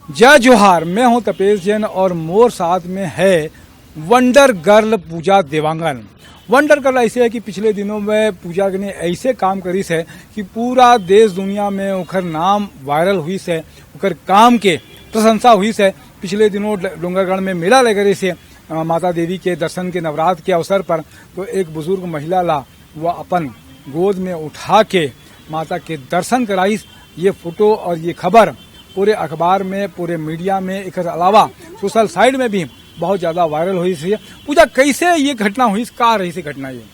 जय जोहार, मैं हूं तपेश जैन और मोर साथ में है वंडर गर्ल पूजा देवांगन। वंडर गर्ल ऐसे है कि पिछले दिनों में पूजा ने ऐसे काम करी है कि पूरा देश दुनिया में उखर नाम वायरल हुई है, उखर काम के प्रशंसा हुई है। पिछले दिनों डोंगरगढ़ में मेला लगे से माता देवी के दर्शन के नवरात्र के अवसर पर तो एक बुजुर्ग महिला ला वह अपन गोद में उठा के माता के दर्शन कराई। ये फोटो और ये खबर पूरे अखबार में, पूरे मीडिया में, एक अलावा सोशल साइट में भी बहुत ज्यादा वायरल हुई थी। पूजा कैसे ये घटना हुई, कहाँ रही थी घटना? ये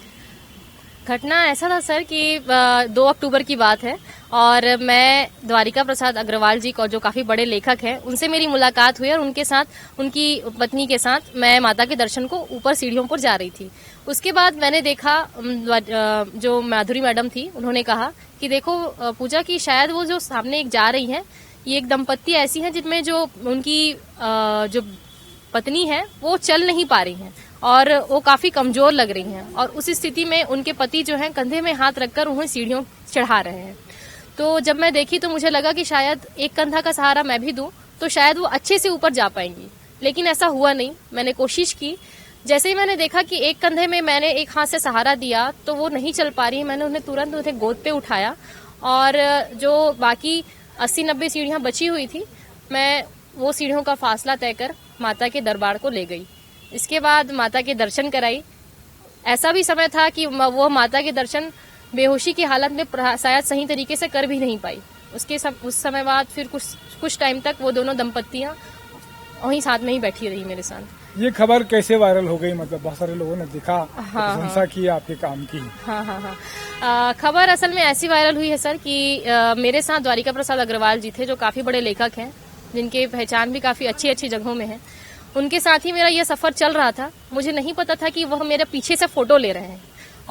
घटना ऐसा था सर कि 2 अक्टूबर की बात है और मैं द्वारिका प्रसाद अग्रवाल जी को, जो काफी बड़े लेखक हैं, उनसे मेरी मुलाकात हुई और उनके साथ, उनकी पत्नी के साथ मैं माता के दर्शन को ऊपर सीढ़ियों पर जा रही थी। उसके बाद मैंने देखा, जो माधुरी मैडम थी, उन्होंने कहा कि देखो पूजा की शायद वो जो सामने एक जा रही है, ये एक दंपत्ति ऐसी है जिनमें जो उनकी जो पत्नी है वो चल नहीं पा रही हैं और वो काफी कमजोर लग रही हैं और उस स्थिति में उनके पति जो हैं कंधे में हाथ रखकर उन्हें सीढ़ियों चढ़ा रहे हैं। तो जब मैं देखी तो मुझे लगा कि शायद एक कंधा का सहारा मैं भी दूं तो शायद वो अच्छे से ऊपर जा पाएंगी, लेकिन ऐसा हुआ नहीं। मैंने कोशिश की, जैसे ही मैंने देखा कि एक कंधे में मैंने एक हाथ से सहारा दिया तो वो नहीं चल पा रही, मैंने उन्हें तुरंत उन्हें गोद पे उठाया और जो बाकी 80-90 सीढ़ियां बची हुई थी, मैं वो सीढ़ियों का फासला तय कर माता के दरबार को ले गई। इसके बाद माता के दर्शन कराई। ऐसा भी समय था कि वो माता के दर्शन बेहोशी की हालत में शायद सही तरीके से कर भी नहीं पाई। उस समय बाद फिर कुछ टाइम तक वो दोनों दंपत्तियां वहीं साथ में ही बैठी रही मेरे साथ। ये खबर कैसे वायरल हो गई? मतलब बहुत सारे लोगों ने देखा, प्रशंसा की आपके काम की। हाँ। खबर असल में ऐसी वायरल हुई है सर कि मेरे साथ द्वारिका प्रसाद अग्रवाल जी थे, जो काफी बड़े लेखक हैं, जिनकी पहचान भी काफी अच्छी अच्छी जगहों में है। उनके साथ ही मेरा यह सफर चल रहा था। मुझे नहीं पता था कि वह मेरे पीछे से फोटो ले रहे हैं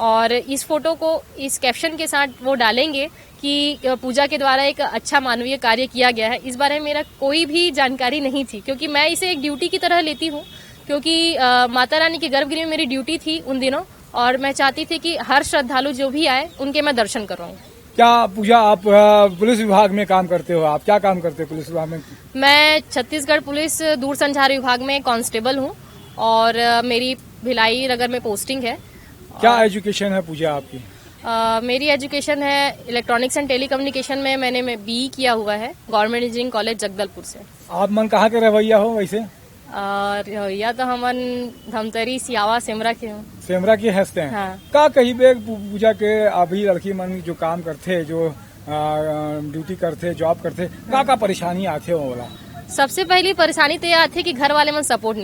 और इस फोटो को इस कैप्शन के साथ वो डालेंगे कि पूजा के द्वारा एक अच्छा मानवीय कार्य किया गया है। इस बारे में मेरा कोई भी जानकारी नहीं थी, क्योंकि मैं इसे एक ड्यूटी की तरह लेती हूँ, क्योंकि माता रानी के गर्भगृह में मेरी ड्यूटी थी उन दिनों और मैं चाहती थी कि हर श्रद्धालु जो भी आए उनके मैं दर्शन करवाऊं। क्या पूजा आप पुलिस विभाग में काम करते हो? आप क्या काम करते हो पुलिस विभाग में? मैं छत्तीसगढ़ पुलिस दूरसंचार विभाग में कांस्टेबल हूँ और मेरी भिलाई नगर में पोस्टिंग है। क्या एजुकेशन है पूजा आपकी? मेरी एजुकेशन है इलेक्ट्रॉनिक्स एंड टेलीकम्युनिकेशन में। मैंने BE किया हुआ है गवर्नमेंट इंजीनियरिंग कॉलेज जगदलपुर से। आप मन कहाँ के रवैया हो वैसे? या तो हमन धमतरी सियावा सेमरा के हूँ। सेमरा की हंसते हैं। हाँ। का कही बे पूजा के अभी लड़की मन जो काम करते, जो ड्यूटी करते, जॉब करते, का परेशानी आते हो? बोला सबसे पहली परेशानी तो यह आती कि घर वाले मन सपोर्ट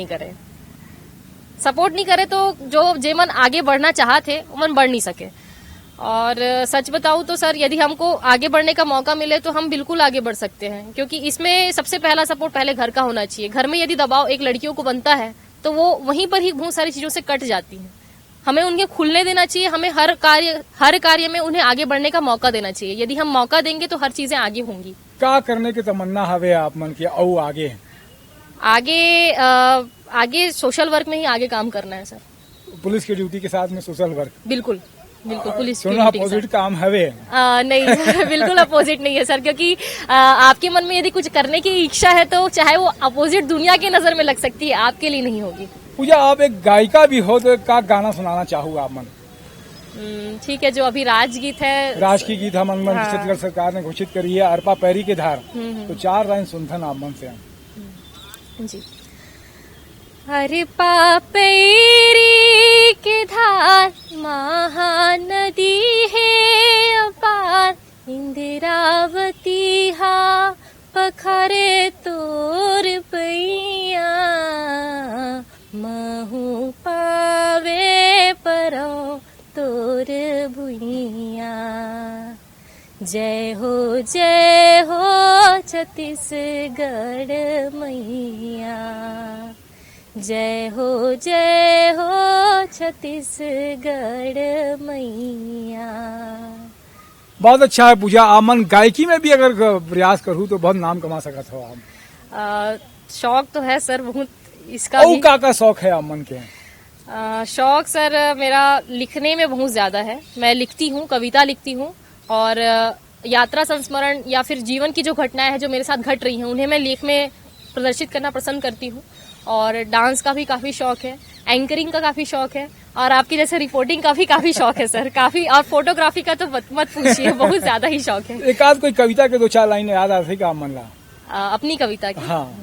नहीं करे तो जो जे मन आगे बढ़ना चाहते वो मन बढ़ नहीं सके। और सच बताऊं तो सर, यदि हमको आगे बढ़ने का मौका मिले तो हम बिल्कुल आगे बढ़ सकते हैं, क्योंकि इसमें सबसे पहला सपोर्ट पहले घर का होना चाहिए। घर में यदि दबाव एक लड़कियों को बनता है तो वो वहीं पर ही बहुत सारी चीजों से कट जाती है। हमें उन्हें खुलने देना चाहिए, हमें हर कार्य में उन्हें आगे बढ़ने का मौका देना चाहिए। यदि हम मौका देंगे तो हर चीजें आगे होंगी। क्या करने की तमन्ना हवे आप मन की? और आगे सोशल वर्क में ही आगे काम करना है सर। पुलिस की ड्यूटी के साथ में सोशल वर्क? बिल्कुल पुलिस की अपोजिट काम हवे? नहीं बिल्कुल अपोजिट नहीं है सर, क्योंकि आपके मन में यदि कुछ करने की इच्छा है तो चाहे वो अपोजिट दुनिया की नजर में लग सकती है, आपके लिए नहीं होगी। पूजा आप एक गायिका भी हो, तो का गाना सुनाना चाहूँ आप मन? ठीक है, जो अभी राजगीत है, राज की गीत हम मन छत्तीसगढ़ सरकार ने घोषित करी है, अरपा पैरी के धार, तो 4 लाइन सुनथन आप मन से जी। अरपा पैरी के धार महानदी है अपार, इंदिरावती हा पखरे तोर पैया, महू पावे परो तोर भुइया। जय हो छत्तीसगढ़ मैया, जय हो छत्तीसगढ़ मैया। बहुत अच्छा है पूजा। आमन गायकी में भी अगर प्रयास करूँ तो बहुत नाम कमा सकत हो आप। शौक तो है सर बहुत इसका भी। का शौक है आमन के? शौक सर मेरा लिखने में बहुत ज्यादा है। मैं लिखती हूँ, कविता लिखती हूँ और यात्रा संस्मरण या फिर जीवन की जो घटनाएं हैं जो मेरे साथ घट रही हैं उन्हें मैं लेख में प्रदर्शित करना पसंद करती हूँ और डांस का भी काफी शौक है, एंकरिंग का काफी शौक है और आपकी जैसे रिपोर्टिंग का भी काफी शौक है सर, काफी। और फोटोग्राफी का तो मत पूछिए, बहुत ज्यादा ही शौक है। एक आध कोई कविता के 2-4 लाइन याद आ रही का मन ला? अपनी कविता की? हाँ,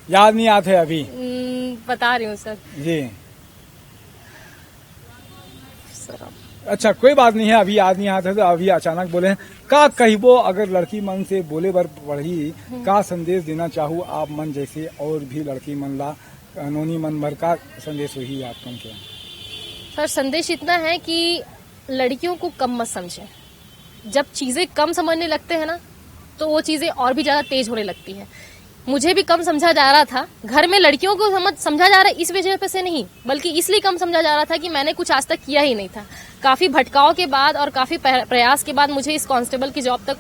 याद नहीं आते अभी? बता रही हूँ सर। जी, सर अच्छा कोई बात नहीं है, अभी याद नहीं आते तो अभी अचानक बोले का कहिबो अगर लड़की मन से बोले बर पढ़ी, का संदेश देना चाहूँ आप मन जैसे और भी लड़की मन ला कानूनी मन भर का संदेश वही आप मन के? सर संदेश इतना है कि लड़कियों को कम मत समझें। जब चीजें कम समझने लगते हैं ना तो वो चीजें और भी ज्यादा तेज होने लगती है। मुझे भी कम समझा जा रहा था, घर में लड़कियों को समझा जा रहा है इस वजह पे से नहीं, बल्कि इसलिए कम समझा जा रहा था कि मैंने कुछ आज तक किया ही नहीं था। काफी भटकाव के बाद और काफी प्रयास के बाद मुझे इस कांस्टेबल की जॉब तक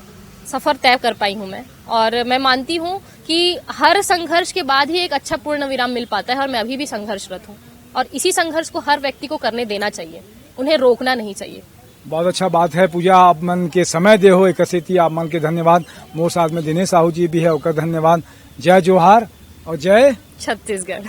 सफर तय कर पाई हूँ मैं। और मैं मानती हूँ कि हर संघर्ष के बाद ही एक अच्छा पूर्ण विराम मिल पाता है और मैं अभी भी संघर्षरत हूँ और इसी संघर्ष को हर व्यक्ति को करने देना चाहिए, उन्हें रोकना नहीं चाहिए। बहुत अच्छा बात है पूजा, आप मन के समय दे हो एक थी, आप मन के धन्यवाद। मोर साथ में दिनेश साहू जी भी है, ओकर धन्यवाद। जय जोहार और जय छत्तीसगढ़।